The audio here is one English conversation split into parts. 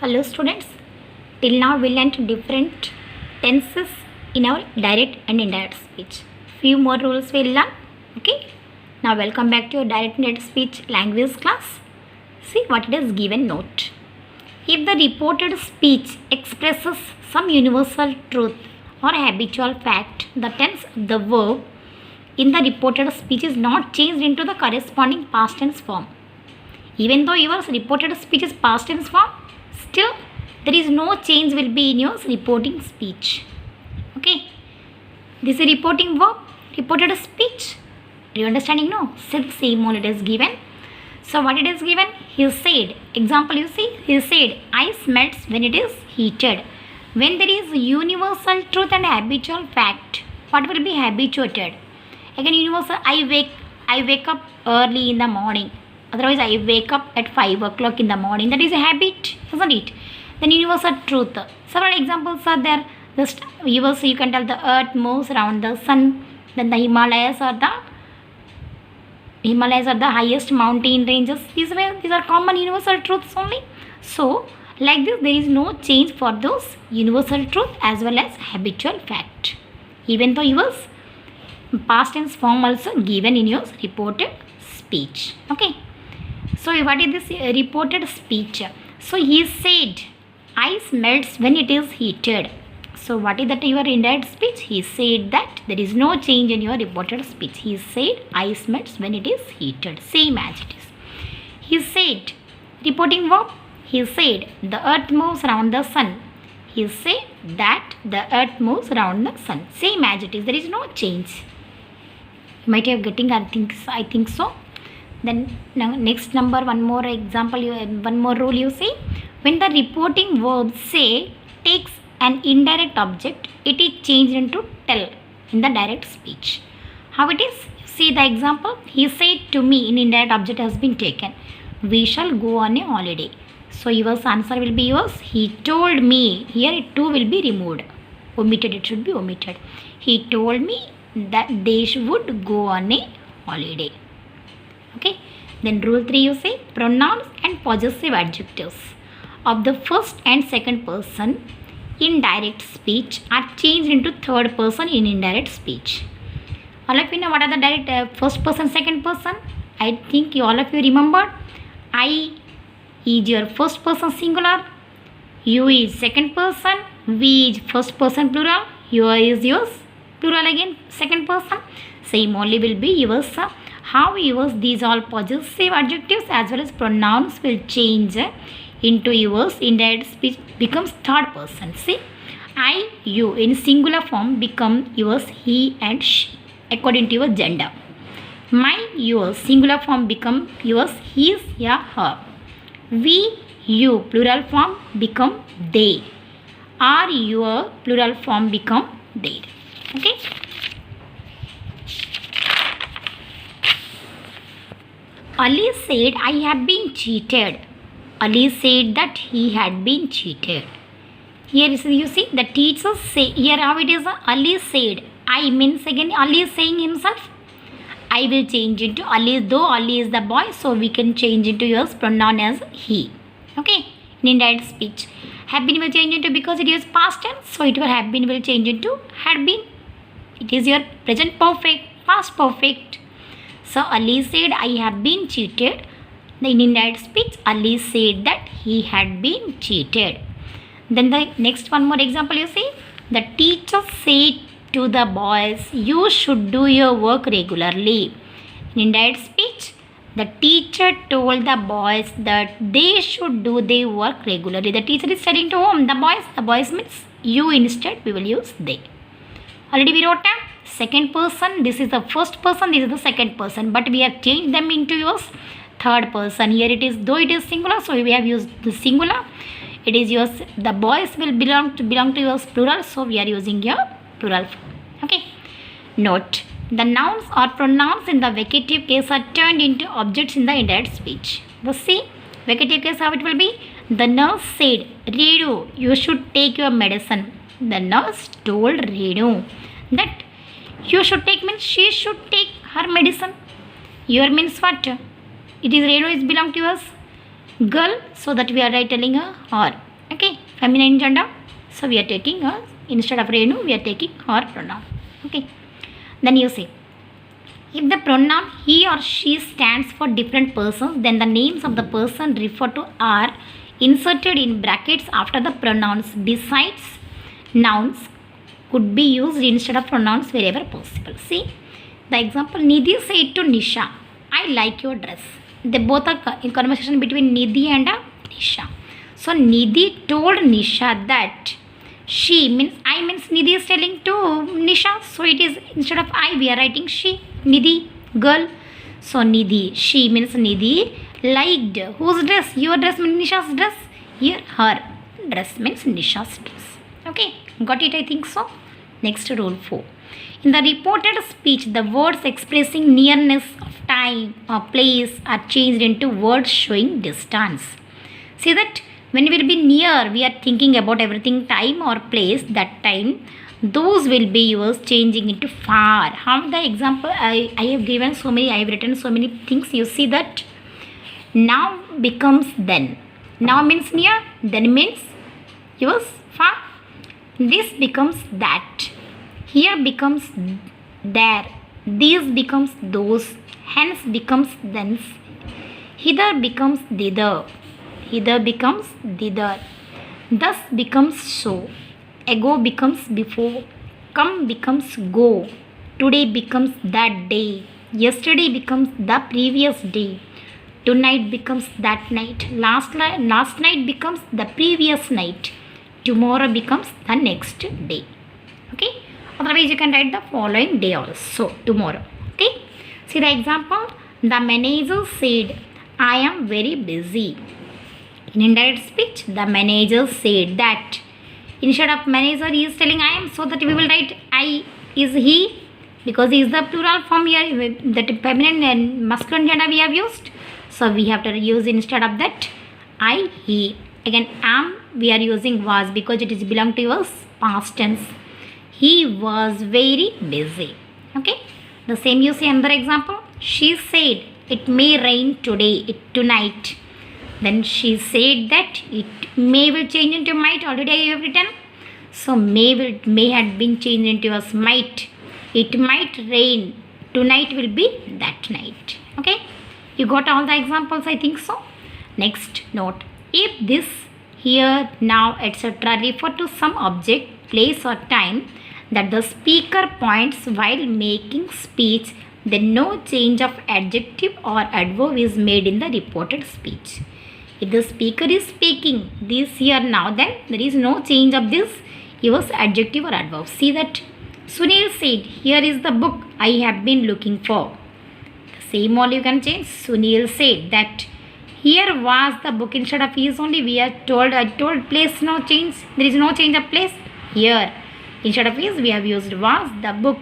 Hello students, till now we learnt different tenses in our direct and indirect speech. Few more rules we'll learn. Okay. Now welcome back to your direct and indirect speech language class. See what it is given note. If the reported speech expresses some universal truth or habitual fact, the tense of the verb in the reported speech is not changed into the corresponding past tense form. Even though your reported speech is past tense form, still there is no change will be in your reporting speech. Okay, this is reporting verb, reported speech. Are you understanding? No, still same only it is given. So what it is given? He said, example you see, he said ice melts when it is heated. When there is universal truth and habitual fact, what will be habituated? Again universal, I wake up early in the morning. Otherwise I wake up at 5 o'clock in the morning. That is a habit, isn't it? Then universal truth. Several examples are there. You can tell the earth moves around the sun. Then the Himalayas are the highest mountain ranges. These are common universal truths only. So like this, there is no change for those universal truth as well as habitual fact. Even though yours past tense form also given in your reported speech. Okay. So what is this reported speech? So he said ice melts when it is heated. So what is that your indirect speech? He said that there is no change in your reported speech. He said ice melts when it is heated. Same as it is. He said, reporting verb. He said the earth moves around the sun. He said that the earth moves around the sun. Same as it is. There is no change. You might have getting, I think so. Then next number, one more example, one more rule you see. When the reporting verb say takes an indirect object, it is changed into tell in the direct speech. How it is? See the example. He said to me, in indirect object has been taken. We shall go on a holiday. So your answer will be yours. He told me. Here it too will be removed. Omitted, it should be omitted. He told me that they would go on a holiday. Okay, then rule 3 you say pronouns and possessive adjectives of the first and second person in direct speech are changed into third person in indirect speech. All of you know what are the direct first person, second person? I think all of you remembered. I is your first person singular, you is second person, we is first person plural, you is yours plural again second person. Same only will be yours. How yours these all possessive adjectives as well as pronouns will change into yours indirect speech becomes third person. See, I, you in singular form become yours he and she according to your gender. My, yours singular form become yours his, yeah, her. We, you plural form become they. Are, your plural form become their. Okay. Ali said, I have been cheated. Ali said that he had been cheated. Here you see the teachers say, here how it is, Ali said. I means again Ali is saying himself. I will change into Ali, though Ali is the boy, so we can change into your pronoun as he. Okay, in indirect speech. Have been will change into, because it is past tense, so it will have been will change into had been. It is your present perfect, past perfect. So Ali said, I have been cheated. In indirect speech, Ali said that he had been cheated. Then the next one more example you see. The teacher said to the boys, you should do your work regularly. In indirect speech, the teacher told the boys that they should do their work regularly. The teacher is telling to whom? The boys. The boys means you, instead we will use they. Already we wrote a second person, this is the first person, this is the second person, but we have changed them into yours third person. Here it is, though it is singular, so we have used the singular. It is yours, the boys will belong to yours plural, so we are using your plural form. Okay. Note, the nouns or pronouns in the vacative case are turned into objects in the indirect speech. The see, vacative case how it will be? The nurse said, Redu, you should take your medicine. The nurse told Redu that you should take means she should take her medicine. Your means what? It is Renu is belong to us girl, so that we are telling her or. feminine gender. So we are taking instead of Renu, we are taking her pronoun. Okay. Then you say, if the pronoun he or she stands for different persons, then the names of the person referred to are inserted in brackets after the pronouns. Besides, nouns could be used instead of pronouns wherever possible. See the example. Nidhi said to Nisha, I like your dress. They both are in conversation between Nidhi and Nisha. So Nidhi told Nisha that she means I means Nidhi is telling to Nisha. So it is instead of I we are writing she. Nidhi, girl. So Nidhi, she means Nidhi liked whose dress? Your dress means Nisha's dress. Here her dress means Nisha's dress. Okay, got it? I think so. Next, rule 4. In the reported speech, the words expressing nearness of time or place are changed into words showing distance. See that when we will be near, we are thinking about everything time or place. That time, those will be used changing into far. How the example I have given so many, I have written so many things. You see that now becomes then. Now means near, then means yours far. This becomes that. Here becomes there. These becomes those. Hence becomes thence. Hither becomes thither. Hither becomes thither. Thus becomes so. Ago becomes before. Come becomes go. Today becomes that day. Yesterday becomes the previous day. Tonight becomes that night. Last night becomes the previous night. Tomorrow becomes the next day. Okay. Otherwise, you can write the following day also. Tomorrow. Okay. See the example. The manager said, I am very busy. In indirect speech, the manager said that. Instead of manager, he is telling I am, so that we will write I is he, because he is the plural form here, that feminine and masculine gender we have used. So we have to use instead of that I, he. Again, am we are using was because it is belong to yours past tense. He was very busy. Okay. The same you see another example. She said it may rain tonight. Then she said that it may will change into might. Already I have written. So may had been changed into as might. It might rain. Tonight will be that night. Okay. You got all the examples, I think so. Next note. If this, here, now, etc. refer to some object, place or time that the speaker points while making speech, then no change of adjective or adverb is made in the reported speech. If the speaker is speaking this here now, then there is no change of this yours adjective or adverb. See that Sunil said, here is the book I have been looking for. The same all you can change. Sunil said that here was the book. Instead of is only we are told, I told place no change. There is no change of place. Here instead of is we have used was the book.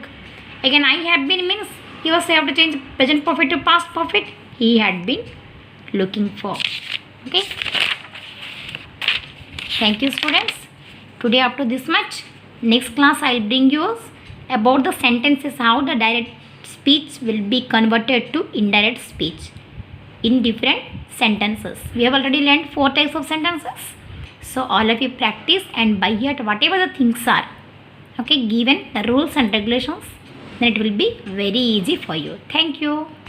Again I have been means you also have to change present perfect to past perfect. He had been looking for. Okay. Thank you students. Today up to this much. Next class I will bring you about the sentences, how the direct speech will be converted to indirect speech in different sentences. We have already learned 4 types of sentences. So all of you practice and by heart whatever the things are, okay, given the rules and regulations, then it will be very easy for you. Thank you.